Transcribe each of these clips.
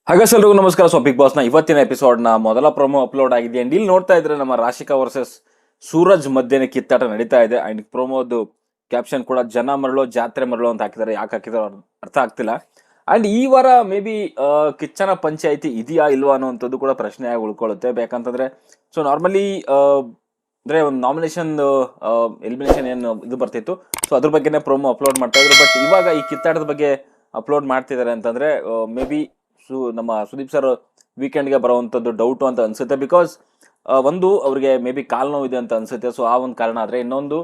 ಹಾಗೆಲ್ಲರಿಗೂ ನಮಸ್ಕಾರ. So big ಬಾಸ್ನ ಇವತ್ತಿನ ಎಪಿಸೋಡ್ನ ಮೊದಲ ಪ್ರೊಮೋ ಅಪ್ಲೋಡ್ ಆಗಿದೆ ಅಂಡ್ ಇಲ್ಲಿ ನೋಡ್ತಾ ಇದ್ರೆ ನಮ್ಮ ರಾಶಿಕಾ ವರ್ಸಸ್ ಸೂರಜ್ ಮಧ್ಯೆ ಕಿತ್ತಾಟ ನಡೀತಾ ಇದೆ. ಅಂಡ್ ಪ್ರೊಮೋದು ಕ್ಯಾಪ್ಷನ್ ಕೂಡ ಜನ ಮರಳು ಜಾತ್ರೆ ಮರಳು ಅಂತ ಹಾಕಿದ್ದಾರೆ. ಯಾಕೆ ಹಾಕಿದಾರೆ ಅರ್ಥ ಆಗ್ತಿಲ್ಲ. ಅಂಡ್ ಈ ವಾರ ಮೇ ಬಿ ಕಿಚ್ಚನ ಪಂಚಾಯಿತಿ ಇದೆಯಾ ಇಲ್ವಾ ಅನ್ನೋಂಥದ್ದು ಕೂಡ ಪ್ರಶ್ನೆಯಾಗಿ ಉಳ್ಕೊಳ್ಳುತ್ತೆ. ಬೇಕಂತಂದ್ರೆ ಸೊ ನಾರ್ಮಲಿ ಅಂದ್ರೆ ಒಂದು ನಾಮಿನೇಷನ್ ಎಲಿಮಿನೇಷನ್ ಏನು ಇದು ಬರ್ತಿತ್ತು, ಸೊ ಅದ್ರ ಬಗ್ಗೆನೇ ಪ್ರೊಮೋ ಅಪ್ಲೋಡ್ ಮಾಡ್ತಾ ಇದ್ರು. ಬಟ್ ಇವಾಗ ಈ ಕಿತ್ತಾಟದ ಬಗ್ಗೆ ಅಪ್ಲೋಡ್ ಮಾಡ್ತಿದ್ದಾರೆ ಅಂತಂದ್ರೆ ಮೇ ಬಿ ನಮ್ಮ ಸುದೀಪ್ ಸರ್ ವೀಕೆಂಡ್ಗೆ ಬರುವಂಥದ್ದು ಡೌಟು ಅಂತ ಅನ್ಸುತ್ತೆ. ಬಿಕಾಸ್ ಒಂದು ಅವ್ರಿಗೆ ಮೇ ಬಿ ಕಾಲು ನೋವು ಇದೆ ಅಂತ ಅನ್ಸುತ್ತೆ. ಸೊ ಆ ಒಂದು ಕಾರಣ. ಆದರೆ ಇನ್ನೊಂದು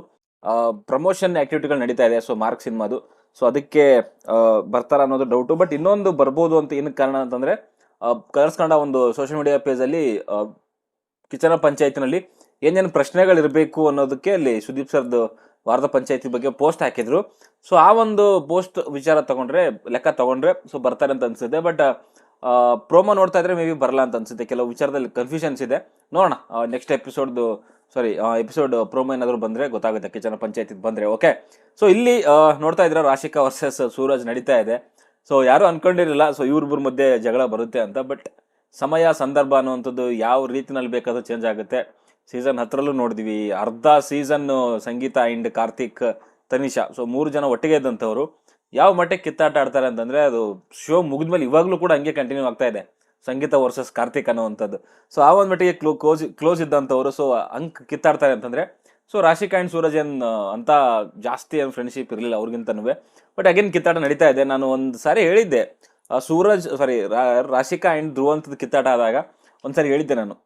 ಪ್ರಮೋಷನ್ ಆಕ್ಟಿವಿಟಿಗಳು ನಡೀತಾ ಇದೆ. ಸೊ ಮಾರ್ಕ್ ಸಿನಿಮಾದು, ಸೊ ಅದಕ್ಕೆ ಬರ್ತಾರ ಅನ್ನೋದು ಡೌಟು. ಬಟ್ ಇನ್ನೊಂದು ಬರ್ಬೋದು ಅಂತ ಏನಕ್ಕೆ ಕಾರಣ ಅಂತಂದ್ರೆ ಕಲರ್ಸ್ ಕನ್ನಡ ಒಂದು ಸೋಷಿಯಲ್ ಮೀಡಿಯಾ ಪೇಜಲ್ಲಿ ಕಿಚನ ಪಂಚಾಯತಿನಲ್ಲಿ ಏನೇನು ಪ್ರಶ್ನೆಗಳಿರಬೇಕು ಅನ್ನೋದಕ್ಕೆ ಅಲ್ಲಿ ಸುದೀಪ್ ಸರ್ದು ವಾರದ ಪಂಚಾಯತಿ ಬಗ್ಗೆ ಪೋಸ್ಟ್ ಹಾಕಿದ್ರು. ಸೊ ಆ ಒಂದು ಪೋಸ್ಟ್ ವಿಚಾರ ಲೆಕ್ಕ ತಗೊಂಡ್ರೆ ಸೊ ಬರ್ತಾರೆ ಅಂತ ಅನ್ಸುತ್ತೆ. ಬಟ್ ಪ್ರೋಮೋ ನೋಡ್ತಾ ಇದ್ರೆ ಮೇ ಬಿ ಬರಲ್ಲ ಅಂತ ಅನ್ಸುತ್ತೆ. ಕೆಲವು ವಿಚಾರದಲ್ಲಿ ಕನ್ಫ್ಯೂಷನ್ಸ್ ಇದೆ. ನೋಡೋಣ ನೆಕ್ಸ್ಟ್ ಎಪಿಸೋಡ್ ಪ್ರೋಮೋ ಏನಾದರೂ ಬಂದ್ರೆ ಗೊತ್ತಾಗುತ್ತೆ ಕಿಚನ ಪಂಚಾಯತಿ ಬಂದ್ರೆ. ಓಕೆ, ಸೊ ಇಲ್ಲಿ ನೋಡ್ತಾ ಇದ್ರೆ ರಾಶಿಕಾ ವರ್ಸಸ್ ಸೂರಜ್ ನಡೀತಾ ಇದೆ. ಸೊ ಯಾರು ಅನ್ಕೊಂಡಿರಲಿಲ್ಲ ಸೊ ಇವ್ರಿಬ್ಬರ ಮಧ್ಯೆ ಜಗಳ ಬರುತ್ತೆ ಅಂತ. ಬಟ್ ಸಮಯ ಸಂದರ್ಭ ಅನ್ನುವಂಥದ್ದು ಯಾವ ರೀತಿನಲ್ಲಿ ಬೇಕಾದ್ರೂ ಚೇಂಜ್ ಆಗುತ್ತೆ. ಸೀಸನ್ 10ರಲ್ಲೂ ನೋಡಿದ್ವಿ, ಅರ್ಧ season Sangeetha and Karthik Tanisha so 3 ಜನ ಒಟ್ಟಿಗೆ ಇದ್ದಂಥವ್ರು ಯಾವ ಮಟ್ಟಕ್ಕೆ ಕಿತ್ತಾಟ ಆಡ್ತಾರೆ ಅಂತಂದ್ರೆ ಅದು ಶೋ ಮುಗಿದ್ಮೇಲೆ ಇವಾಗಲೂ ಕೂಡ ಹಂಗೆ ಕಂಟಿನ್ಯೂ ಆಗ್ತಾ ಇದೆ, ಸಂಗೀತ ವರ್ಸಸ್ ಕಾರ್ತಿಕ್ ಅನ್ನೋವಂಥದ್ದು. ಸೊ ಆ ಒಂದು ಮಟ್ಟಿಗೆ ಕ್ಲೋಸ್ ಇದ್ದಂಥವ್ರು ಸೊ ಹಂಗೆ ಕಿತ್ತಾಡ್ತಾರೆ ಅಂತಂದ್ರೆ ಸೊ ರಾಶಿಕಾ ಅಂಡ್ ಸೂರಜ್ ಅಂತ ಜಾಸ್ತಿ ಏನು ಫ್ರೆಂಡ್ಶಿಪ್ ಇರಲಿಲ್ಲ ಅವ್ರಿಗಿಂತನೂ. ಬಟ್ ಅಗೇನ್ ಕಿತ್ತಾಟ ನಡೀತಾ ಇದೆ. ನಾನು ಒಂದು ಸಾರಿ ಹೇಳಿದ್ದೆ ರಾಶಿಕಾ ಅಂಡ್ ಧ್ರುವಂತದ ಕಿತ್ತಾಟ ಆದಾಗ ಒಂದ್ಸಾರಿ ಹೇಳಿದ್ದೆ ನಾನು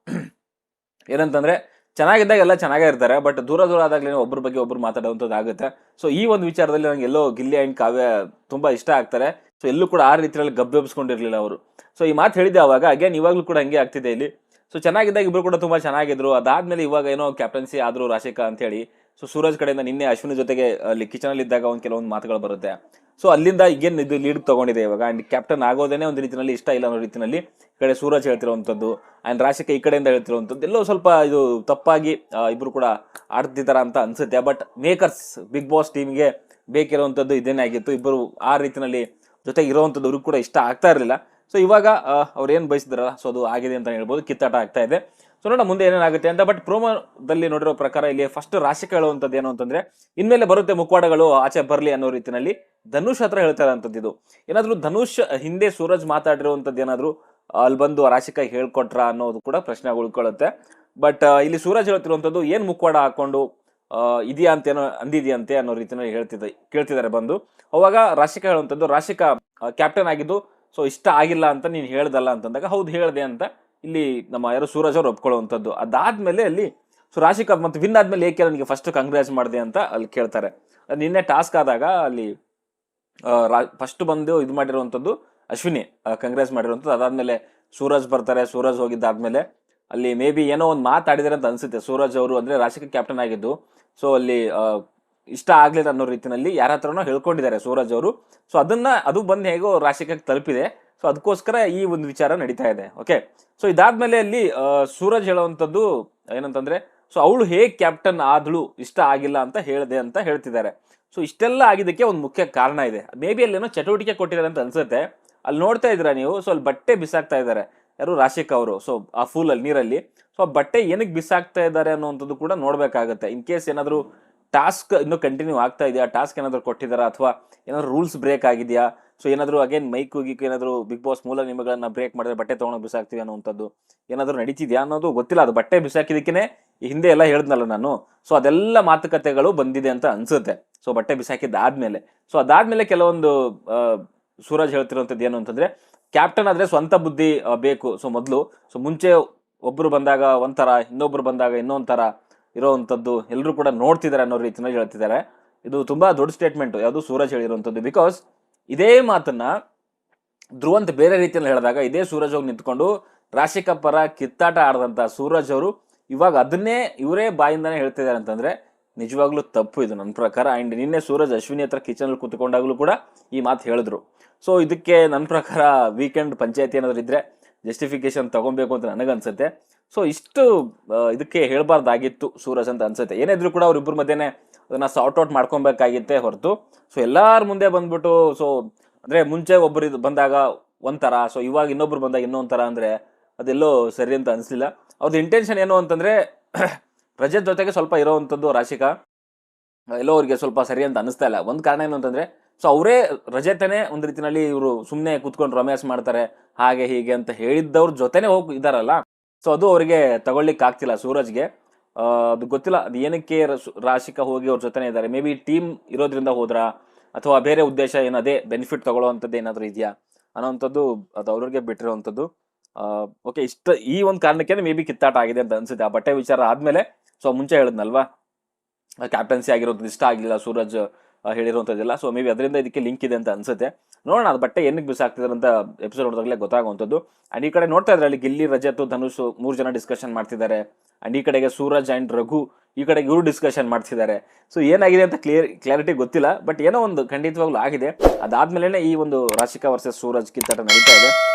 ಏನಂತಂದ್ರೆ ಚೆನ್ನಾಗಿದ್ದಾಗ ಎಲ್ಲ ಚೆನ್ನಾಗೇ ಇರ್ತಾರೆ, ಬಟ್ ದೂರ ಆದಾಗಲೇ ಒಬ್ಬರ ಬಗ್ಗೆ ಒಬ್ರು ಮಾತಾಡುವಂಥದ್ದು ಆಗುತ್ತೆ. ಸೊ ಈ ಒಂದು ವಿಚಾರದಲ್ಲಿ ನಂಗೆ ಎಲ್ಲೋ ಗಿಲ್ಲಿ ಅಂಡ್ ಕಾವ್ಯ ತುಂಬಾ ಇಷ್ಟ ಆಗ್ತಾರೆ. ಸೊ ಎಲ್ಲೂ ಕೂಡ ಆ ರೀತಿಯಲ್ಲಿ ಗಬ್ಬೆಬ್ಸ್ಕೊಂಡಿರ್ಲಿಲ್ಲ ಅವರು. ಸೊ ಈ ಮಾತು ಹೇಳಿದ್ದೆ ಅವಾಗ. ಅಗೇನ್ ಇವಾಗಲೂ ಕೂಡ ಹಂಗೆ ಆಗ್ತಿದೆ ಇಲ್ಲಿ. ಸೊ ಚೆನ್ನಾಗಿದ್ದಾಗ ಇಬ್ರು ಕೂಡ ತುಂಬಾ ಚೆನ್ನಾಗಿದ್ರು. ಅದಾದ್ಮೇಲೆ ಇವಾಗ ಏನೋ ಕ್ಯಾಪ್ಟನ್ಸಿ ಆದ್ರು ರಾಶಿಕಾ ಅಂತ ಹೇಳಿ ಸೊ ಸೂರಜ್ ಕಡೆಯಿಂದ ನಿನ್ನೆ ಅಶ್ವಿನಿ ಜೊತೆಗೆ ಅಲ್ಲಿ ಕಿಚನಲ್ಲಿ ಇದ್ದಾಗ ಒಂದು ಕೆಲವೊಂದು ಮಾತುಗಳು ಬರುತ್ತೆ. ಸೊ ಅಲ್ಲಿಂದ ಈಗೇನು ಇದು ಲೀಡ್ ತಗೊಂಡಿದೆ ಇವಾಗ. ಅಂಡ್ ಕ್ಯಾಪ್ಟನ್ ಆಗೋದೇನೆ ಒಂದು ರೀತಿಯಲ್ಲಿ ಇಷ್ಟ ಇಲ್ಲ ಅನ್ನೋ ರೀತಿಯಲ್ಲಿ ಈ ಕಡೆ ಸೂರಜ್ ಹೇಳ್ತಿರುವಂಥದ್ದು ಅಂಡ್ ರಾಶಿಕಾ ಈ ಕಡೆಯಿಂದ ಹೇಳ್ತಿರುವಂಥದ್ದು ಎಲ್ಲೋ ಸ್ವಲ್ಪ ಇದು ತಪ್ಪಾಗಿ ಇಬ್ರು ಕೂಡ ಆಡ್ತಿದ್ದಾರ ಅಂತ ಅನ್ಸುತ್ತೆ. ಬಟ್ ಮೇಕರ್ಸ್ ಬಿಗ್ ಬಾಸ್ ಟೀಮ್ಗೆ ಬೇಕಿರುವಂಥದ್ದು ಇದೇನೇ ಆಗಿತ್ತು. ಇಬ್ಬರು ಆ ರೀತಿಯಲ್ಲಿ ಜೊತೆಗೆ ಇರುವಂಥದ್ದು ಅವ್ರಿಗೆ ಕೂಡ ಇಷ್ಟ ಆಗ್ತಾ ಇರಲಿಲ್ಲ. ಸೊ ಇವಾಗ ಅವ್ರು ಏನು ಬಯಸಿದಾರಲ್ಲ ಸೊ ಅದು ಆಗಿದೆ ಅಂತ ಹೇಳ್ಬೋದು. ಕಿತ್ತಾಟ ಆಗ್ತಾ ಇದೆ. ಸೊ ನೋಡೋಣ ಮುಂದೆ ಏನೇನಾಗುತ್ತೆ ಅಂತ. ಬಟ್ ಪ್ರೋಮೋದಲ್ಲಿ ನೋಡಿರೋ ಪ್ರಕಾರ ಇಲ್ಲಿ ಫಸ್ಟ್ ರಾಶಿಕಾ ಹೇಳುವಂಥದ್ದು ಏನು ಅಂತಂದ್ರೆ ಇನ್ಮೇಲೆ ಬರುತ್ತೆ ಮುಖವಾಡಗಳು ಆಚೆ ಬರಲಿ ಅನ್ನೋ ರೀತಿಯಲ್ಲಿ ಧನುಷ್ ಹತ್ರ ಹೇಳ್ತಾ ಇರೋಂಥದ್ದು. ಇದು ಏನಾದ್ರು ಧನುಷ್ ಹಿಂದೆ ಸೂರಜ್ ಮಾತಾಡಿರುವಂಥದ್ದು ಏನಾದ್ರು ಅಲ್ಲಿ ಬಂದು ರಾಶಿಕಾ ಹೇಳ್ಕೊಟ್ರ ಅನ್ನೋದು ಕೂಡ ಪ್ರಶ್ನೆ ಉಳ್ಕೊಳ್ಳುತ್ತೆ. ಬಟ್ ಇಲ್ಲಿ ಸೂರಜ್ ಹೇಳ್ತಿರುವಂಥದ್ದು ಏನ್ ಮುಖವಾಡ ಹಾಕೊಂಡು ಇದೆಯಾ ಅಂತೇನೋ ಅಂದಿದ್ಯಂತೆ ಅನ್ನೋ ರೀತಿಯಲ್ಲಿ ಕೇಳ್ತಿದ್ದಾರೆ ಬಂದು. ಅವಾಗ ರಾಶಿಕಾ ಹೇಳುವಂಥದ್ದು ರಾಶಿಕಾ ಕ್ಯಾಪ್ಟನ್ ಆಗಿದ್ದು ಸೊ ಇಷ್ಟ ಆಗಿಲ್ಲ ಅಂತ ನೀನು ಹೇಳ್ದಲ್ಲ ಅಂತಂದಾಗ ಹೌದು ಹೇಳ್ದೆ ಅಂತ ಇಲ್ಲಿ ನಮ್ಮ ಯಾರು ಸೂರಜ್ ಅವ್ರು ಒಪ್ಕೊಳ್ಳುವಂಥದ್ದು. ಅದಾದ್ಮೇಲೆ ಅಲ್ಲಿ ಸೊ ರಾಶಿಕಾ ಮತ್ತೆ ವಿನ್ ಆದ್ಮೇಲೆ ಏಕೆ ನನಗೆ ಫಸ್ಟ್ ಕಂಗ್ರಾಚ್ ಮಾಡಿದೆ ಅಂತ ಅಲ್ಲಿ ಕೇಳ್ತಾರೆ. ನಿನ್ನೆ ಟಾಸ್ಕ್ ಆದಾಗ ಅಲ್ಲಿ ಫಸ್ಟ್ ಬಂದು ಇದು ಮಾಡಿರುವಂಥದ್ದು ಅಶ್ವಿನಿ ಕಂಗ್ರಾಚ್ ಮಾಡಿರುವಂಥದ್ದು. ಅದಾದ್ಮೇಲೆ ಸೂರಜ್ ಬರ್ತಾರೆ. ಸೂರಜ್ ಹೋಗಿದ್ದಾದ್ಮೇಲೆ ಅಲ್ಲಿ ಮೇ ಬಿ ಏನೋ ಒಂದು ಮಾತಾಡಿದಾರೆ ಅಂತ ಅನ್ಸುತ್ತೆ ಸೂರಜ್ ಅವರು, ಅಂದ್ರೆ ರಾಶಿಕಾ ಕ್ಯಾಪ್ಟನ್ ಆಗಿದ್ದು. ಸೊ ಅಲ್ಲಿ ಇಷ್ಟ ಆಗ್ಲಿಲ್ಲ ಅನ್ನೋ ರೀತಿಯಲ್ಲಿ ಯಾರ ಹತ್ರನೋ ಹೇಳ್ಕೊಂಡಿದ್ದಾರೆ ಸೂರಜ್ ಅವರು. ಸೊ ಅದು ಬಂದು ಹೇಗೋ ರಾಶಿಕಾಗೆ ತಲುಪಿದೆ. ಸೊ ಅದಕ್ಕೋಸ್ಕರ ಈ ಒಂದು ವಿಚಾರ ನಡೀತಾ ಇದೆ. ಓಕೆ, ಸೊ ಇದಾದ್ಮೇಲೆ ಅಲ್ಲಿ ಸೂರಜ್ ಹೇಳುವಂಥದ್ದು ಏನಂತಂದ್ರೆ ಸೊ ಅವಳು ಹೇಗೆ ಕ್ಯಾಪ್ಟನ್ ಆದಳು ಇಷ್ಟ ಆಗಿಲ್ಲ ಅಂತ ಹೇಳಿದೆ ಅಂತ ಹೇಳ್ತಿದ್ದಾರೆ. ಸೊ ಇಷ್ಟೆಲ್ಲ ಆಗಿದ್ದಕ್ಕೆ ಒಂದು ಮುಖ್ಯ ಕಾರಣ ಇದೆ. ಮೇ ಬಿ ಅಲ್ಲೇನೋ ಚಟುವಟಿಕೆ ಕೊಟ್ಟಿದ್ದಾರೆ ಅಂತ ಅನ್ಸುತ್ತೆ. ಅಲ್ಲಿ ನೋಡ್ತಾ ಇದ್ರ ನೀವು, ಸೊ ಅಲ್ಲಿ ಬಟ್ಟೆ ಬಿಸಾಕ್ತಾ ಇದ್ದಾರೆ ಯಾರು ರಾಶಿಕಾ ಅವರು. ಸೊ ಆ ಫೂಲ್ ಅಲ್ಲಿ ನೀರಲ್ಲಿ ಸೊ ಆ ಬಟ್ಟೆ ಏನಕ್ಕೆ ಬಿಸಾಕ್ತಾ ಇದ್ದಾರೆ ಅನ್ನೋವಂಥದ್ದು ಕೂಡ ನೋಡ್ಬೇಕಾಗತ್ತೆ. ಇನ್ ಕೇಸ್ ಏನಾದ್ರು ಟಾಸ್ಕ್ ಇನ್ನೂ ಕಂಟಿನ್ಯೂ ಆಗ್ತಾ ಇದೆಯಾ, ಟಾಸ್ಕ್ ಏನಾದ್ರು ಕೊಟ್ಟಿದಾರ ಅಥವಾ ಏನಾದ್ರು ರೂಲ್ಸ್ ಬ್ರೇಕ್ ಆಗಿದೆಯಾ, ಸೊ ಏನಾದ್ರು ಅಗೇನ್ ಮೈಕ್ ಏನಾದ್ರು ಬಿಗ್ ಬಾಸ್ ಮೂಲ ನಿಯಮಗಳನ್ನ ಬ್ರೇಕ್ ಮಾಡಿದ್ರೆ ಬಟ್ಟೆ ತಗೊಂಡು ಬಿಸಾಕ್ತೀವಿ ಅನ್ನೋವಂಥದ್ದು ಏನಾದ್ರು ನಡೀತಿದ್ಯಾ ಅನ್ನೋದು ಗೊತ್ತಿಲ್ಲ. ಅದು ಬಟ್ಟೆ ಬಿಸಾಕಿದಕ್ಕೇನೆ ಹಿಂದೆ ಎಲ್ಲ ಹೇಳ್ದನಲ್ಲ ನಾನು. ಸೊ ಅದೆಲ್ಲ ಮಾತುಕತೆಗಳು ಬಂದಿದೆ ಅಂತ ಅನ್ಸುತ್ತೆ. ಸೊ ಬಟ್ಟೆ ಬಿಸಾಕಿದ್ದಾದ್ಮೇಲೆ ಸೊ ಅದಾದ್ಮೇಲೆ ಕೆಲವೊಂದು ಸೂರಜ್ ಹೇಳ್ತಿರುವಂಥದ್ದು ಏನು ಅಂತಂದ್ರೆ ಕ್ಯಾಪ್ಟನ್ ಆದ್ರೆ ಸ್ವಂತ ಬುದ್ಧಿ ಬೇಕು. ಸೊ ಮೊದಲು ಸೊ ಮುಂಚೆ ಒಬ್ರು ಬಂದಾಗ ಒಂಥರ, ಇನ್ನೊಬ್ರು ಬಂದಾಗ ಇನ್ನೊಂಥರ ಇರೋವಂಥದ್ದು ಎಲ್ಲರೂ ಕೂಡ ನೋಡ್ತಿದ್ದಾರೆ ಅನ್ನೋ ರೀತಿಯಲ್ಲಿ ಹೇಳ್ತಿದ್ದಾರೆ. ಇದು ತುಂಬಾ ದೊಡ್ಡ ಸ್ಟೇಟ್ಮೆಂಟ್ ಯಾವುದು ಸೂರಜ್ ಹೇಳಿರುವಂಥದ್ದು. ಬಿಕಾಸ್ ಇದೇ ಮಾತನ್ನ ಧ್ರುವಂತ್ ಬೇರೆ ರೀತಿಯಲ್ಲಿ ಹೇಳಿದಾಗ ಇದೇ ಸೂರಜ್ ಹೋಗಿ ನಿಂತ್ಕೊಂಡು ರಾಶಿಕಾ ಪರ ಕಿತ್ತಾಟ ಆಡದಂತ ಸೂರಜ್ ಅವರು ಇವಾಗ ಅದನ್ನೇ ಇವರೇ ಬಾಯಿಂದಾನೇ ಹೇಳ್ತಿದ್ದಾರೆ ಅಂತಂದ್ರೆ ನಿಜವಾಗ್ಲೂ ತಪ್ಪು ಇದು ನನ್ನ ಪ್ರಕಾರ. ಅಂಡ್ ನಿನ್ನೆ ಸೂರಜ್ ಅಶ್ವಿನಿ ಹತ್ರ ಕಿಚನಲ್ಲಿ ಕೂತ್ಕೊಂಡಾಗ್ಲೂ ಕೂಡ ಈ ಮಾತು ಹೇಳಿದ್ರು. ಸೊ ಇದಕ್ಕೆ ನನ್ನ ಪ್ರಕಾರ ವೀಕೆಂಡ್ ಪಂಚಾಯತಿ ಏನಾದ್ರು ಇದ್ರೆ ಜಸ್ಟಿಫಿಕೇಶನ್ ತಗೊಬೇಕು ಅಂತ ನನಗನ್ಸುತ್ತೆ. ಸೊ ಇಷ್ಟು ಇದಕ್ಕೆ ಹೇಳ್ಬಾರ್ದಾಗಿತ್ತು ಸೂರಜ್ ಅಂತ ಅನ್ಸುತ್ತೆ. ಏನಿದ್ರು ಕೂಡ ಅವ್ರಿಬ್ಬರ ಮಧ್ಯೆನೆ ಅದನ್ನ ಸಾರ್ಟ್ ಔಟ್ ಮಾಡ್ಕೊಬೇಕಾಗಿತ್ತೆ ಹೊರತು ಸೊ ಎಲ್ಲಾರ ಮುಂದೆ ಬಂದ್ಬಿಟ್ಟು ಸೊ ಅಂದ್ರೆ ಮುಂಚೆ ಒಬ್ಬರು ಬಂದಾಗ ಒಂಥರ, ಸೊ ಇವಾಗ ಇನ್ನೊಬ್ರು ಬಂದಾಗ ಇನ್ನೊಂಥರ ಅಂದರೆ ಅದೆಲ್ಲೋ ಸರಿ ಅಂತ ಅನಿಸ್ಲಿಲ್ಲ. ಅವ್ರದ್ದು ಇಂಟೆನ್ಷನ್ ಏನು ಅಂತಂದರೆ ರಜತ್ ಜೊತೆಗೆ ಸ್ವಲ್ಪ ಇರೋವಂಥದ್ದು ರಾಶಿಕಾ ಎಲ್ಲೋ ಅವ್ರಿಗೆ ಸ್ವಲ್ಪ ಸರಿ ಅಂತ ಅನಿಸ್ತಾ ಇಲ್ಲ. ಒಂದು ಕಾರಣ ಏನು ಅಂತಂದರೆ, ಸೊ ಅವರೇ ರಜತನೇ ಒಂದು ರೀತಿಯಲ್ಲಿ ಇವರು ಸುಮ್ಮನೆ ಕೂತ್ಕೊಂಡು ರೊಮ್ಯಾನ್ಸ್ ಮಾಡ್ತಾರೆ ಹಾಗೆ ಹೀಗೆ ಅಂತ ಹೇಳಿದ್ದವ್ರ ಜೊತೆನೇ ಹೋಗಿ ಇದ್ದಾರಲ್ಲ, ಸೊ ಅದು ಅವರಿಗೆ ತಗೊಳ್ಳಿಕ್ಕೆ ಆಗ್ತಿಲ್ಲ ಸೂರಜ್ಗೆ. ಅದು ಗೊತ್ತಿಲ್ಲ ಅದು ಏನಕ್ಕೆ ರಾಶಿಕಾ ಹೋಗಿ ಅವ್ರ ಜೊತೆನೇ ಇದ್ದಾರೆ. ಮೇ ಬಿ ಟೀಮ್ ಇರೋದ್ರಿಂದ ಹೋದ್ರಾ ಅಥವಾ ಬೇರೆ ಉದ್ದೇಶ ಏನು ಅದೇ ಬೆನಿಫಿಟ್ ತಗೊಳ್ಳೋವಂಥದ್ದು ಏನಾದರೂ ಇದೆಯಾ ಅನ್ನೋವಂಥದ್ದು ಅದು ಅವ್ರಿಗೆ ಬಿಟ್ಟಿರೋವಂಥದ್ದು. ಓಕೆ, ಈ ಒಂದು ಕಾರಣಕ್ಕೆ ಮೇ ಬಿ ಕಿತ್ತಾಟ ಆಗಿದೆ ಅಂತ ಅನ್ಸುತ್ತೆ. ಆ ಬಟ್ಟೆ ವಿಚಾರ ಆದಮೇಲೆ, ಸೊ ಮುಂಚೆ ಹೇಳಿದ್ನಲ್ವಾ ಕ್ಯಾಪ್ಟನ್ಸಿ ಆಗಿರೋದು ಇಷ್ಟ ಆಗಲಿಲ್ಲ ಸೂರಜ್ ಹೇಳಿರುವಂಥದ್ದೆಲ್ಲ, ಸೊ ಮೇ ಬಿ ಅದರಿಂದ ಇದಕ್ಕೆ ಲಿಂಕ್ ಇದೆ ಅಂತ ಅನ್ಸುತ್ತೆ. ನೋಡೋಣ ಅದು ಬಟ್ಟೆ ಏನಕ್ಕೆ ಬಿಸಾಕ್ತಿದ್ದಾರೆ ಅಂತ ಎಪಿಸೋಡ್ ನೋಡಿದಾಗಲೇ ಗೊತ್ತಾಗುವಂಥದ್ದು. ಆ್ಯಂಡ್ ಈ ಕಡೆ ನೋಡ್ತಾ ಇದ್ರೆ ಅಲ್ಲಿ ಗಿಲ್ಲಿ, ರಜತ್, ಧನುಷ್ 3 ಜನ ಡಿಸ್ಕಷನ್ ಮಾಡ್ತಿದ್ದಾರೆ. ಆ್ಯಂಡ್ ಈ ಕಡೆಗೆ ಸೂರಜ್ ಆ್ಯಂಡ್ ರಘು ಈ ಕಡೆಗೆ ಇವರು ಡಿಸ್ಕಷನ್ ಮಾಡ್ತಿದ್ದಾರೆ. ಸೊ ಏನಾಗಿದೆ ಅಂತ ಕ್ಲಾರಿಟಿ ಗೊತ್ತಿಲ್ಲ, ಬಟ್ ಏನೋ ಒಂದು ಖಂಡಿತವಾಗ್ಲೂ ಆಗಿದೆ. ಅದಾದ್ಮೇಲೆ ಈ ಒಂದು ರಾಶಿಕಾ ವರ್ಸಸ್ ಸೂರಜ್ ಕಿತ್ತಾಟ ನಡೀತಾ ಇದೆ.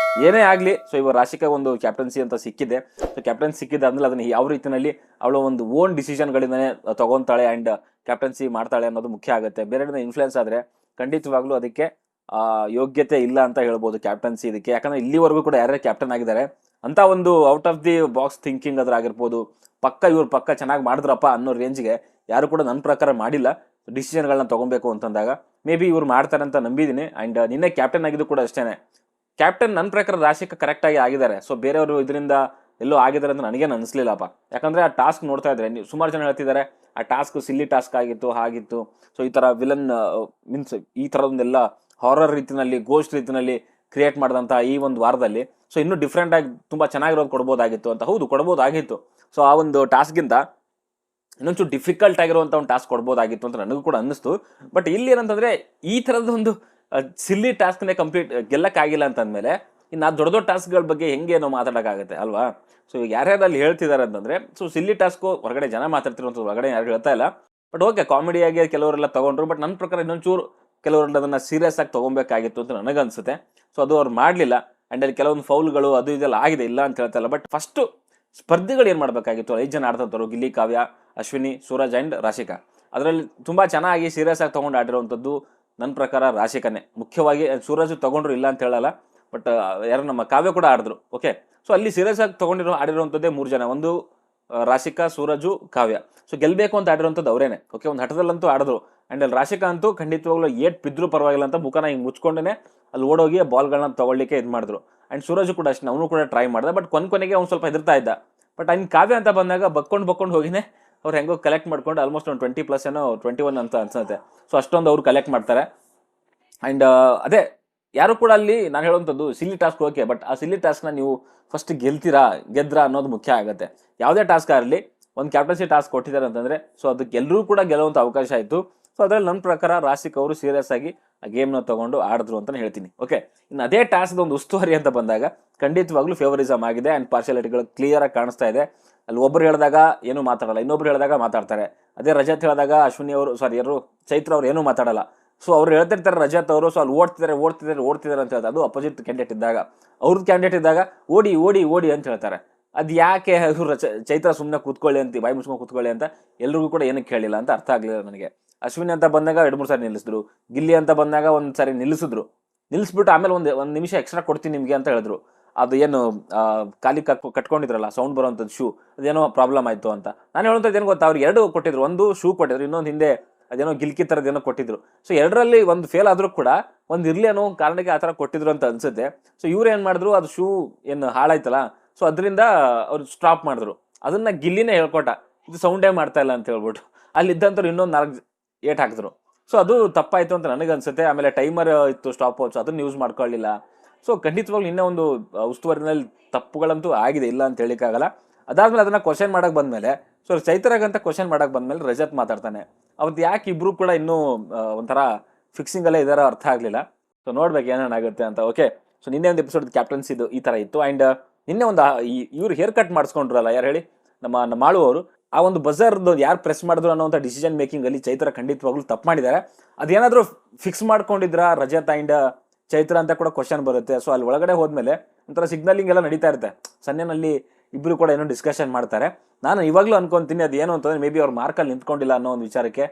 ಏನೇ ಆಗಲಿ, ಸೊ ಇವಾಗ ರಾಶಿಕಾ ಒಂದು ಕ್ಯಾಪ್ಟನ್ಸಿ ಅಂತ ಸಿಕ್ಕಿದೆ. ಸೊ ಕ್ಯಾಪ್ಟನ್ಸಿ ಸಿಕ್ಕಿದ್ದಾದ್ಮೇಲೆ ಅದನ್ನು ಯಾವ ರೀತಿಯಲ್ಲಿ ಅವಳ ಒಂದು ಓನ್ ಡಿಸಿಷನ್ಗಳಿಂದನೇ ತಗೊತಾಳೆ ಆ್ಯಂಡ್ ಕ್ಯಾಪ್ಟನ್ಸಿ ಮಾಡ್ತಾಳೆ ಅನ್ನೋದು ಮುಖ್ಯ ಆಗುತ್ತೆ. ಬೇರೆಯಿಂದ ಇನ್ಫ್ಲುಯೆನ್ಸ್ ಆದರೆ ಖಂಡಿತವಾಗ್ಲೂ ಅದಕ್ಕೆ ಯೋಗ್ಯತೆ ಇಲ್ಲ ಅಂತ ಹೇಳ್ಬೋದು ಕ್ಯಾಪ್ಟನ್ಸಿ ಇದಕ್ಕೆ. ಯಾಕಂದರೆ ಇಲ್ಲಿವರೆಗೂ ಕೂಡ ಯಾರ್ಯಾರು ಕ್ಯಾಪ್ಟನ್ ಆಗಿದ್ದಾರೆ ಅಂತ ಒಂದು out of the box thinking ಅದ್ರಾಗಿರ್ಬೋದು, ಇವ್ರು ಪಕ್ಕ ಚೆನ್ನಾಗಿ ಮಾಡಿದ್ರಪ್ಪ ಅನ್ನೋ ರೇಂಜ್ಗೆ ಯಾರು ಕೂಡ ನನ್ನ ಪ್ರಕಾರ ಮಾಡಿಲ್ಲ ಡಿಸಿಷನ್ಗಳನ್ನ ತೊಗೊಬೇಕು ಅಂತಂದಾಗ. ಮೇ ಬಿ ಇವ್ರು ಮಾಡ್ತಾರೆ ಅಂತ ನಂಬಿದ್ದೀನಿ. ಆ್ಯಂಡ್ ನಿನ್ನೆ ಕ್ಯಾಪ್ಟನ್ ಆಗಿದ್ದು ಕೂಡ ಅಷ್ಟೇ. ಕ್ಯಾಪ್ಟನ್ ನನ್ನ ಪ್ರಕಾರ ರಾಶಿಕಾ ಕರೆಕ್ಟಾಗಿ ಆಗಿದ್ದಾರೆ. ಸೊ ಬೇರೆಯವರು ಇದರಿಂದ ಎಲ್ಲೋ ಆಗಿದ್ದಾರೆ ಅಂತ ನನಗೇನು ಅನಿಸ್ಲಿಲ್ಲಪ್ಪ. ಯಾಕಂದರೆ ಆ ಟಾಸ್ಕ್ ನೋಡ್ತಾ ಇದ್ರೆ ನೀವು ಸುಮಾರು ಜನ ಹೇಳ್ತಿದ್ದಾರೆ ಆ ಟಾಸ್ಕ್ ಸಿಲ್ಲಿ ಟಾಸ್ಕ್ ಆಗಿತ್ತು ಹಾಗಿತ್ತು. ಸೊ ಈ ಥರ ವಿಲನ್ ಮೀನ್ಸ್ ಈ ಥರದೊಂದೆಲ್ಲ ಹಾರರ್ ರೀತಿಯಲ್ಲಿ, ಗೋಸ್ಟ್ ರೀತಿಯಲ್ಲಿ ಕ್ರಿಯೇಟ್ ಮಾಡಿದಂಥ ಈ ಒಂದು ವಾರದಲ್ಲಿ ಸೊ ಇನ್ನೂ ಡಿಫ್ರೆಂಟಾಗಿ ತುಂಬ ಚೆನ್ನಾಗಿರೋದು ಕೊಡ್ಬೋದಾಗಿತ್ತು ಅಂತ. ಹೌದು, ಕೊಡ್ಬೋದಾಗಿತ್ತು. ಸೊ ಆ ಒಂದು ಟಾಸ್ಕ್ಗಿಂತ ಇನ್ನೊಂಚೂರು ಡಿಫಿಕಲ್ಟ್ ಆಗಿರುವಂಥ ಒಂದು ಟಾಸ್ಕ್ ಕೊಡ್ಬೋದಾಗಿತ್ತು ಅಂತ ನನಗೂ ಕೂಡ ಅನ್ನಿಸ್ತು. ಬಟ್ ಇಲ್ಲಿ ಏನಂತಂದರೆ ಈ ಥರದ್ದೊಂದು ಸಿಲ್ಲಿ ಟಾಸ್ಕ್ನೇ ಗೆಲ್ಲಕ್ಕಾಗಿಲ್ಲ ಅಂತಂದಮೇಲೆ ಇನ್ನು ಆ ದೊಡ್ಡ ಟಾಸ್ಕ್ಗಳ ಬಗ್ಗೆ ಹೆಂಗೆ ನಾವು ಮಾತಾಡೋಕ್ಕಾಗುತ್ತೆ ಅಲ್ವಾ. ಸೊ ಈಗ ಯಾರ್ಯಾರು ಅಲ್ಲಿ ಹೇಳ್ತಿದ್ದಾರೆ ಅಂತಂದರೆ, ಸೊ ಸಿಲ್ಲಿ ಟಾಸ್ಕು ಹೊರಗಡೆ ಜನ ಮಾತಾಡ್ತಿರುವಂಥದ್ದು ಹೊರಗಡೆ ಯಾರು ಹೇಳ್ತಾ ಇಲ್ಲ. ಬಟ್ ಓಕೆ, ಕಾಮಿಡಿಯಾಗಿ ಕೆಲವರೆಲ್ಲ ತೊಗೊಂಡ್ರು. ಬಟ್ ನನ್ನ ಪ್ರಕಾರ ಇನ್ನೊಂಚೂರು ಕೆಲವರೆಲ್ಲ ಅದನ್ನು ಸೀರಿಯಸ್ ಆಗಿ ತೊಗೊಬೇಕಾಗಿತ್ತು ಅಂತ ನನಗನ್ಸುತ್ತೆ. ಸೊ ಅದು ಅವ್ರು ಮಾಡಲಿಲ್ಲ. ಆ್ಯಂಡ್ ಅಲ್ಲಿ ಕೆಲವೊಂದು ಫೌಲ್ಗಳು ಅದು ಇದೆಲ್ಲ ಆಗಿದೆ, ಇಲ್ಲ ಅಂತ ಹೇಳ್ತಾ ಇಲ್ಲ. ಬಟ್ ಫಸ್ಟು ಸ್ಪರ್ಧಿಗಳು ಏನು ಮಾಡಬೇಕಾಗಿತ್ತು, 5 ಜನ ಆಡ್ತಂಥವ್ರು ಗಿಲ್ಲಿ, ಕಾವ್ಯ, ಅಶ್ವಿನಿ, ಸೂರಜ್ ಆ್ಯಂಡ್ ರಾಶಿಕಾ. ಅದರಲ್ಲಿ ತುಂಬ ಚೆನ್ನಾಗಿ ಸೀರಿಯಸ್ ಆಗಿ ತೊಗೊಂಡು ಆಡಿರೋವಂಥದ್ದು ನನ್ನ ಪ್ರಕಾರ ರಾಶಿಕಾನೇ ಮುಖ್ಯವಾಗಿ. ಸೂರಜ್ ತೊಗೊಂಡ್ರು ಇಲ್ಲ ಅಂತ ಹೇಳಲ್ಲ, ಬಟ್ ಯಾರು ನಮ್ಮ ಕಾವ್ಯ ಕೂಡ ಆಡಿದ್ರು. ಓಕೆ, ಸೊ ಅಲ್ಲಿ ಸೀರಿಯಸ್ ಆಗಿ ಆಡಿರೋವಂಥದ್ದೇ 3 ಜನ, ಒಂದು ರಾಶಿಕಾ, ಸೂರಜು, ಕಾವ್ಯ. ಸೊ ಗೆಲ್ಲಬೇಕು ಅಂತ ಆಡಿರೋವಂಥದ್ದು ಅವರೇನೆ. ಓಕೆ, ಒಂದು ಹಠದಲ್ಲಂತೂ ಆಡಿದ್ರು. ಆ್ಯಂಡ್ ಅಲ್ಲಿ ರಾಶಿಕಾ ಅಂತೂ ಖಂಡಿತವಾಗ್ಲೂ ಏಟ್ ಬಿದ್ದರೂ ಪರವಾಗಿಲ್ಲ ಅಂತ ಮುಖನ ಹಿಂಗೆ ಮುಚ್ಕೊಂಡೇ ಅಲ್ಲಿ ಓಡೋಗಿ ಬಾಲ್ಗಳನ್ನ ತೊಗೊಳ್ಳಿಕ್ಕೆ ಇದು ಮಾಡಿದ್ರು. ಆ್ಯಂಡ್ ಸೂರಜು ಕೂಡ ಅಷ್ಟೇ, ಅವನು ಕೂಡ ಟ್ರೈ ಮಾಡಿದ. ಬಟ್ ಕೊನೆಗೆ ಅವ್ನು ಸ್ವಲ್ಪ ಹೆದರ್ತಾ ಇದ್ದ. ಬಟ್ ಇನ್ನು ಕಾವ್ಯ ಅಂತ ಬಂದಾಗ ಬಕ್ಕೊಂಡು ಹೋಗಿನೇ ಅವ್ರು ಹೆಂಗೋ ಕಲೆಕ್ಟ್ ಮಾಡ್ಕೊಂಡು ಆಲ್ಮೋಸ್ಟ್ ಒಂದು 20+ ಏನೋ 21 ಅಂತ ಅನ್ಸುತ್ತೆ. ಸೊ ಅಷ್ಟೊಂದು ಅವ್ರು ಕಲೆಕ್ಟ್ ಮಾಡ್ತಾರೆ. ಆ್ಯಂಡ್ ಅದೇ ಯಾರು ಕೂಡ ಅಲ್ಲಿ ನಾನು ಹೇಳುವಂಥದ್ದು ಸಿಲ್ಲಿ ಟಾಸ್ಕ್ ಓಕೆ, ಬಟ್ ಆ ಸಿಲ್ಲಿ ಟಾಸ್ಕ್ನ ನೀವು ಫಸ್ಟ್ ಗೆದ್ರಾ ಅನ್ನೋದು ಮುಖ್ಯ ಆಗುತ್ತೆ. ಯಾವುದೇ ಟಾಸ್ಕ್ ಆಗಲಿ, ಒಂದು ಕ್ಯಾಪ್ಟನ್ಸಿ ಟಾಸ್ಕ್ ಕೊಟ್ಟಿದ್ದಾರೆ ಅಂತಂದರೆ ಸೊ ಅದಕ್ಕೆ ಎಲ್ಲರೂ ಕೂಡ ಗೆಲ್ಲುವಂಥ ಅವಕಾಶ ಆಯಿತು. ಸೊ ಅದರಲ್ಲಿ ನನ್ನ ಪ್ರಕಾರ ರಾಶಿಕಾ ಅವರು ಸೀರಿಯಸ್ ಆಗಿ ಆ ಗೇಮ್ನ ತೊಗೊಂಡು ಆಡಿದ್ರು ಅಂತಲೇ ಹೇಳ್ತೀನಿ. ಓಕೆ, ಇನ್ನು ಅದೇ ಟಾಸ್ಕ್ ಒಂದು ಉಸ್ತುವಾರಿ ಅಂತ ಬಂದಾಗ ಖಂಡಿತವಾಗ್ಲೂ ಫೇವರಿಸಮ್ ಆಗಿದೆ ಆ್ಯಂಡ್ ಪಾರ್ಶಿಯಾಲಿಟಿಗಳು ಕ್ಲಿಯರಾಗಿ ಕಾಣಿಸ್ತಾ ಇದೆ. ಅಲ್ಲಿ ಒಬ್ಬರು ಹೇಳಿದಾಗ ಏನೂ ಮಾತಾಡಲ್ಲ, ಇನ್ನೊಬ್ರು ಹೇಳಿದಾಗ ಮಾತಾಡ್ತಾರೆ. ಅದೇ ರಜತ್ ಹೇಳಿದಾಗ ಅಶ್ವಿನಿ ಅವರು ಚೈತ್ರ ಅವ್ರು ಏನೂ ಮಾತಾಡಲ್ಲ. ಸೊ ಅವ್ರು ಹೇಳ್ತಿರ್ತಾರೆ ರಜತ್ ಅವರು, ಸೊ ಅಲ್ಲಿ ಓಡ್ತಿದ್ದಾರೆ ಅಂತ ಹೇಳ್ತಾರೆ. ಅದು ಅಪೋಸಿಟ್ ಕ್ಯಾಂಡಿಡೇಟ್ ಇದ್ದಾಗ, ಅವ್ರದ್ದು ಕ್ಯಾಂಡಿಡೇಟ್ ಇದ್ದಾಗ ಓಡಿ ಅಂತ ಹೇಳ್ತಾರೆ. ಅದು ಯಾಕೆ ಇವರು ಚೈತ್ರ ಸುಮ್ಮನೆ ಕೂತ್ಕೊಳ್ಳಿ ಅಂತ, ಬಾಯಿ ಮುಚ್ಕೊಂಡು ಕೂತ್ಕೊಳ್ಳಿ ಅಂತ ಎಲ್ರಿಗೂ ಕೂಡ ಏನಕ್ಕೆ ಹೇಳಿಲ್ಲ ಅಂತ ಅರ್ಥ ಆಗಲಿಲ್ಲ ನನಗೆ. ಅಶ್ವಿನಿ ಅಂತ ಬಂದಾಗ 2-3 ಸಾರಿ ನಿಲ್ಲಿಸಿದ್ರು, ಗಿಲ್ಲಿ ಅಂತ ಬಂದಾಗ ಒಂದು ಸಾರಿ ನಿಲ್ಲಿಸ್ಬಿಟ್ಟು ಆಮೇಲೆ ಒಂದು ನಿಮಿಷ ಎಕ್ಸ್ಟ್ರಾ ಕೊಡ್ತೀನಿ ನಿಮಗೆ ಅಂತ ಹೇಳಿದ್ರು. ಅದು ಏನು ಕಾಲಿ ಕಟ್ಕೊಂಡಿದ್ರಲ್ಲ ಸೌಂಡ್ ಬರೋವಂಥದ್ದು ಶೂ, ಅದೇನೋ ಪ್ರಾಬ್ಲಮ್ ಆಯಿತು ಅಂತ. ನಾನು ಹೇಳುವಂಥದ್ದು ಏನು ಗೊತ್ತಾ, ಅವ್ರಿಗೆ 2 ಕೊಟ್ಟಿದ್ರು, ಒಂದು ಶೂ ಕೊಟ್ಟಿದ್ರು, ಇನ್ನೊಂದು ಹಿಂದೆ ಅದೇನೋ ಗಿಲ್ಕಿ ಥರದ್ದೇನೋ ಕೊಟ್ಟಿದ್ರು. ಸೊ 2ರಲ್ಲಿ ಒಂದು ಫೇಲ್ ಆದರೂ ಕೂಡ ಒಂದು ಇರಲಿ ಅನ್ನೋ ಕಾರಣಕ್ಕೆ ಆ ಥರ ಕೊಟ್ಟಿದ್ರು ಅಂತ ಅನ್ಸುತ್ತೆ. ಸೊ ಇವ್ರು ಏನು ಮಾಡಿದ್ರು, ಅದು ಶೂ ಏನು ಹಾಳಾಯ್ತಲ್ಲ, ಸೊ ಅದರಿಂದ ಅವ್ರು ಸ್ಟಾಪ್ ಮಾಡಿದ್ರು. ಅದನ್ನು ಗಿಲ್ಲಿನೇ ಹೇಳ್ಕೊಟ್ಟ, ಇದು ಸೌಂಡೇ ಮಾಡ್ತಾ ಇಲ್ಲ ಅಂತ ಹೇಳ್ಬಿಟ್ಟು ಅಲ್ಲಿದ್ದಂಥವ್ರು ಇನ್ನೊಂದು 4 ಏಟ್ ಹಾಕಿದ್ರು. ಸೊ ಅದು ತಪ್ಪಾಯಿತು ಅಂತ ನನಗನ್ಸುತ್ತೆ. ಆಮೇಲೆ ಟೈಮರ್ ಇತ್ತು, ಸ್ಟಾಪ್ ವಾಚ್, ಅದನ್ನು ಯೂಸ್ ಮಾಡ್ಕೊಳ್ಳಿಲ್ಲ. ಸೊ ಖಂಡಿತವಾಗ್ಲೂ ಇನ್ನೂ ಒಂದು ಉಸ್ತುವಾರಿನಲ್ಲಿ ತಪ್ಪುಗಳಂತೂ ಆಗಿದೆ, ಇಲ್ಲ ಅಂತ ಹೇಳಿಕ್ಕಾಗಲ್ಲ. ಅದಾದ್ಮೇಲೆ ಅದನ್ನು ಕ್ವಶನ್ ಮಾಡೋಕ್ಕೆ ಬಂದಮೇಲೆ, ಸೊ ಚೈತ್ರಾಗಂತ ಕ್ವಶನ್ ಮಾಡೋಕ್ಕೆ ಬಂದಮೇಲೆ ರಜತ್ ಮಾತಾಡ್ತಾನೆ. ಅವತ್ತು ಯಾಕೆ ಇಬ್ಬರು ಕೂಡ ಇನ್ನೂ ಒಂಥರ ಫಿಕ್ಸಿಂಗಲ್ಲೇ ಇದಾರೋ ಅರ್ಥ ಆಗಲಿಲ್ಲ. ಸೊ ನೋಡ್ಬೇಕು ಏನೇನಾಗುತ್ತೆ ಅಂತ. ಓಕೆ, ಸೊ ನಿನ್ನೆ ಒಂದು ಎಪಿಸೋಡ್ ಕ್ಯಾಪ್ಟನ್ಸಿದು ಈ ಥರ ಇತ್ತು. ಆ್ಯಂಡ್ ನಿನ್ನೆ ಒಂದು ಇವ್ರು ಹೇರ್ ಕಟ್ ಮಾಡಿಸ್ಕೊಂಡ್ರಲ್ಲ, ಯಾರು ಹೇಳಿ, ನಮ್ಮ ಮಾಳು ಅವರು. ಆ ಒಂದು ಬಜರ್ದು ಯಾರು ಪ್ರೆಸ್ ಮಾಡಿದ್ರು ಅನ್ನೋಂಥ ಡಿಸಿಷನ್ ಮೇಕಿಂಗಲ್ಲಿ ಚೈತ್ರ ಖಂಡಿತವಾಗ್ಲೂ ತಪ್ಪು ಮಾಡಿದ್ದಾರೆ. ಅದೇನಾದರೂ ಫಿಕ್ಸ್ ಮಾಡ್ಕೊಂಡಿದ್ರ ರಜತ್ ಆ್ಯಂಡ್ ಚೈತ್ರ ಅಂತ ಕೂಡ ಕ್ವಶನ್ ಬರುತ್ತೆ. ಸೊ ಅಲ್ಲಿ ಒಳಗಡೆ ಹೋದ್ಮೇಲೆ ಒಂಥರ ಸಿಗ್ನಲಿಂಗ್ ಎಲ್ಲ ನಡೀತಾ ಇರುತ್ತೆ. ಸನ್ನೆನಲ್ಲಿ ಇಬ್ಬರು ಕೂಡ ಏನೋ ಡಿಸ್ಕಷನ್ ಮಾಡ್ತಾರೆ. ನಾನು ಇವಾಗಲೂ ಅನ್ಕೊತೀನಿ ಅದು ಏನು ಅಂತಂದರೆ ಮೇ ಬಿ ಅವ್ರು ಮಾರ್ಕಲ್ಲಿ ನಿಂತ್ಕೊಂಡಿಲ್ಲ ಅನ್ನೋ ಒಂದು ವಿಚಾರಕ್ಕೆ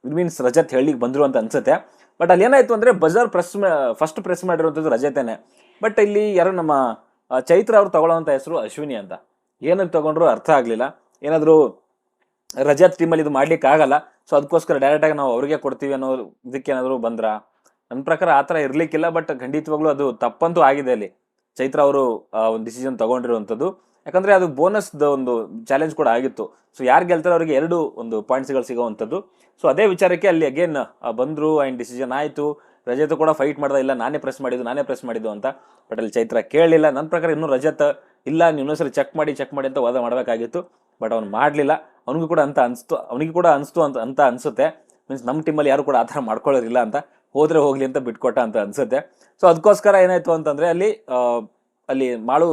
ಮೀನ್ಸ್ ರಜತ್ ಹೇಳಿಗೆ ಬಂದರು ಅಂತ ಅನ್ಸುತ್ತೆ. ಬಟ್ ಅಲ್ಲಿ ಏನಾಯ್ತು ಅಂದ್ರೆ ಬಜಾರ್ ಫಸ್ಟ್ ಪ್ರೆಸ್ ಮಾಡಿರುವಂಥದ್ದು ರಜತೇನೆ. ಬಟ್ ಇಲ್ಲಿ ಯಾರು ನಮ್ಮ ಚೈತ್ರ ಅವ್ರು ತಗೊಳ್ಳೋಂಥ ಹೆಸರು ಅಶ್ವಿನಿ ಅಂತ. ಏನಕ್ಕೆ ತಗೊಂಡ್ರು ಅರ್ಥ ಆಗ್ಲಿಲ್ಲ. ಏನಾದ್ರು ರಜತ್ ಟೀಮಲ್ಲಿ ಇದು ಮಾಡ್ಲಿಕ್ಕೆ ಆಗಲ್ಲ, ಸೊ ಅದಕ್ಕೋಸ್ಕರ ಡೈರೆಕ್ಟ್ ಆಗಿ ನಾವು ಅವ್ರಿಗೆ ಕೊಡ್ತೀವಿ ಅನ್ನೋ ಇದಕ್ಕೇನಾದ್ರು ಬಂದ್ರ? ನನ್ನ ಪ್ರಕಾರ ಆ ಥರ ಇರ್ಲಿಕ್ಕಿಲ್ಲ. ಬಟ್ ಖಂಡಿತವಾಗ್ಲೂ ಅದು ತಪ್ಪಂತೂ ಆಗಿದೆ ಅಲ್ಲಿ ಚೈತ್ರ ಅವರು ಒಂದು ಡಿಸಿಷನ್ ತಗೊಂಡಿರುವಂಥದ್ದು. ಯಾಕಂದ್ರೆ ಅದು ಬೋನಸ್ ಒಂದು ಚಾಲೆಂಜ್ ಕೂಡ ಆಗಿತ್ತು. ಸೊ ಯಾರು ಗೆಲ್ತಾರೆ ಅವರಿಗೆ 2 ಒಂದು ಪಾಯಿಂಟ್ಸ್ಗಳು ಸಿಗೋವಂಥದ್ದು. ಸೊ ಅದೇ ವಿಚಾರಕ್ಕೆ ಅಲ್ಲಿ ಅಗೇನ್ ಬಂದ್ರು ಆ್ಯಂಡ್ ಡಿಸಿಷನ್ ಆಯಿತು. ರಜತ್ ಕೂಡ ಫೈಟ್ ಮಾಡ್ದ, ಇಲ್ಲ ನಾನೇ ಪ್ರೆಸ್ ಮಾಡಿದ್ದು ಅಂತ. ಬಟ್ ಅಲ್ಲಿ ಚೈತ್ರ ಕೇಳಲಿಲ್ಲ. ನನ್ನ ಪ್ರಕಾರ ಇನ್ನೂ ರಜತ್ ಇಲ್ಲ, ನೀವು ಇನ್ನೊಂದ್ಸರಿ ಚೆಕ್ ಮಾಡಿ ಅಂತ ವಾದ ಮಾಡಬೇಕಾಗಿತ್ತು. ಬಟ್ ಅವ್ನು ಮಾಡಲಿಲ್ಲ. ಅವನಿಗೂ ಕೂಡ ಅನಿಸ್ತು ಅಂತ ಅನ್ಸುತ್ತೆ. ಮೀನ್ಸ್ ನಮ್ಮ ಟೀಮಲ್ಲಿ ಯಾರು ಕೂಡ ಆ ಥರ ಮಾಡ್ಕೊಳ್ಳೋರಿಲ್ಲ ಅಂತ, ಹೋದ್ರೆ ಹೋಗ್ಲಿ ಅಂತ ಬಿಟ್ಕೊಟ್ಟ ಅಂತ ಅನ್ಸುತ್ತೆ. ಸೊ ಅದಕ್ಕೋಸ್ಕರ ಏನಾಯ್ತು ಅಂತಂದ್ರೆ ಅಲ್ಲಿ ಮಾಳು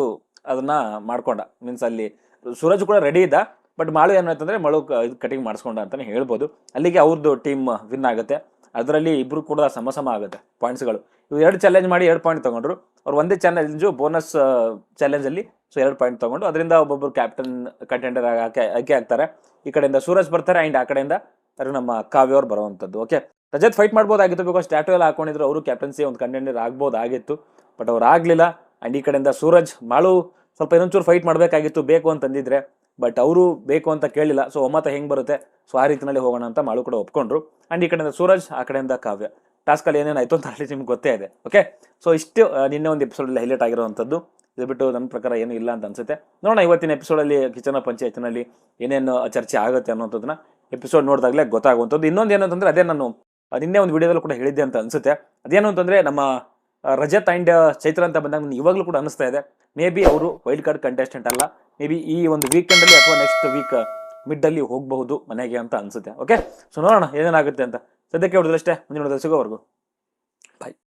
ಅದನ್ನ ಮಾಡ್ಕೊಂಡ. ಮೀನ್ಸ್ ಅಲ್ಲಿ ಸೂರಜ್ ಕೂಡ ರೆಡಿ ಇದ್ದ, ಬಟ್ ಮಾಳು ಏನಾಯ್ತು ಅಂದ್ರೆ ಮಾಳು ಕಟಿಂಗ್ ಮಾಡಿಸ್ಕೊಂಡ ಅಂತಾನೆ ಹೇಳ್ಬೋದು. ಅಲ್ಲಿಗೆ ಅವ್ರದ್ದು ಟೀಮ್ ವಿನ್ ಆಗುತ್ತೆ. ಅದರಲ್ಲಿ ಇಬ್ರು ಕೂಡ ಸಮ ಆಗುತ್ತೆ ಪಾಯಿಂಟ್ಸ್ಗಳು. ಇವ್ರು 2 ಚಾಲೆಂಜ್ ಮಾಡಿ 2 ಪಾಯಿಂಟ್ ತಗೊಂಡ್ರು. ಅವ್ರು ಒಂದೇ ಚಾಲೆಂಜು ಬೋನಸ್ ಚಾಲೆಂಜಲ್ಲಿ. ಸೊ 2 ಪಾಯಿಂಟ್ ತಗೊಂಡು ಅದರಿಂದ ಒಬ್ಬೊಬ್ಬರು ಕ್ಯಾಪ್ಟನ್ ಕಂಟೆಂಡರ್ ಆಯ್ಕೆ ಆಗ್ತಾರೆ. ಈ ಕಡೆಯಿಂದ ಸೂರಜ್ ಬರ್ತಾರೆ ಆ್ಯಂಡ್ ಆ ಕಡೆಯಿಂದ ನಮ್ಮ ಕಾವ್ಯ ಅವ್ರು ಬರುವಂಥದ್ದು. ಓಕೆ, ರಜತ್ ಫೈಟ್ ಮಾಡ್ಬೋದಾಗಿತ್ತು, ಬಿಕಾಸ್ ಟ್ಯಾಟೋ ಎಲ್ಲ ಹಾಕೊಂಡಿದ್ರು, ಅವರು ಕ್ಯಾಪ್ಟನ್ಸಿ ಒಂದು ಕಂಟೆಂಡರ್ ಆಗ್ಬೋದಾಗಿತ್ತು. ಬಟ್ ಅವ್ರು ಆಗಲಿಲ್ಲ. ಆ್ಯಂಡ್ ಈ ಕಡೆಯಿಂದ ಸೂರಜ್ ಮಾಳು ಸ್ವಲ್ಪ ಇನ್ನೊಂಚೂರು ಫೈಟ್ ಮಾಡಬೇಕಾಗಿತ್ತು ಬೇಕು ಅಂತಂದಿದ್ರೆ, ಬಟ್ ಅವರು ಬೇಕು ಅಂತ ಕೇಳಿಲ್ಲ. ಸೊ ಒಮ್ಮತ ಹೆಂಗೆ ಬರುತ್ತೆ, ಸೊ ಆ ರೀತಿಯಲ್ಲಿ ಹೋಗೋಣ ಅಂತ ಮಾಳು ಕೂಡ ಒಪ್ಕೊಂಡ್ರು. ಆ್ಯಂಡ್ ಈ ಕಡೆಯಿಂದ ಸೂರಜ್, ಆ ಕಡೆಯಿಂದ ಕಾವ್ಯ. ಟಾಸ್ಕಲ್ಲಿ ಏನೇನಾಯಿತು ಅಂತ ಅಲ್ಲಿ ನಿಮ್ಗೆ ಗೊತ್ತೇ ಇದೆ. ಓಕೆ, ಸೊ ಇಷ್ಟು ನಿನ್ನೆ ಒಂದು ಎಪಿಸೋಡಲ್ಲಿ ಹೈಲೈಟ್ ಆಗಿರುವಂಥದ್ದು. ಇದು ಬಿಟ್ಟು ನನ್ನ ಪ್ರಕಾರ ಏನೂ ಇಲ್ಲ ಅಂತ ಅನ್ಸುತ್ತೆ. ನೋಡೋಣ ಇವತ್ತಿನ ಎಪಿಸೋಡಲ್ಲಿ ಕಿಚನ ಪಂಚಾಯತ್ನಲ್ಲಿ ಏನೇನು ಚರ್ಚೆ ಆಗುತ್ತೆ ಅನ್ನೋಂಥದ್ದನ್ನ ಎಪಿಸೋಡ್ ನೋಡಿದಾಗಲೇ ಗೊತ್ತಾಗುವಂಥದ್ದು. ಇನ್ನೊಂದು ಏನು ಅಂತಂದರೆ, ಅದೇ ನಾನು ನಿನ್ನೆ ಒಂದು ವಿಡಿಯೋದಲ್ಲಿ ಕೂಡ ಹೇಳಿದ್ದೆ ಅಂತ ಅನ್ಸುತ್ತೆ. ಅದೇನು ಅಂತಂದರೆ, ನಮ್ಮ ರಜತ್ ಆ್ಯಂಡ್ ಚೈತ್ರ ಅಂತ ಬಂದಾಗ ನನಗೆ ಇವಾಗಲೂ ಕೂಡ ಅನಿಸ್ತಾ ಇದೆ, ಮೇ ಬಿ ಅವರು ವೈಲ್ಡ್ ಕಾರ್ಡ್ ಕಂಟೆಸ್ಟೆಂಟ್ ಅಲ್ಲ, ಮೇ ಬಿ ಈ ಒಂದು ವೀಕೆಂಡಲ್ಲಿ ಅಥವಾ ನೆಕ್ಸ್ಟ್ ವೀಕ್ ಮಿಡ್ಡಲ್ಲಿ ಹೋಗಬಹುದು ಮನೆಗೆ ಅಂತ ಅನ್ಸುತ್ತೆ. ಓಕೆ, ಸೊ ನೋಡೋಣ ಏನೇನಾಗುತ್ತೆ ಅಂತ. ಸದ್ಯಕ್ಕೆ ಹೊಡೆದಷ್ಟೇ, ಮುಂದಿನ ಸಿಗೋವರೆಗೂ ಬಾಯ್.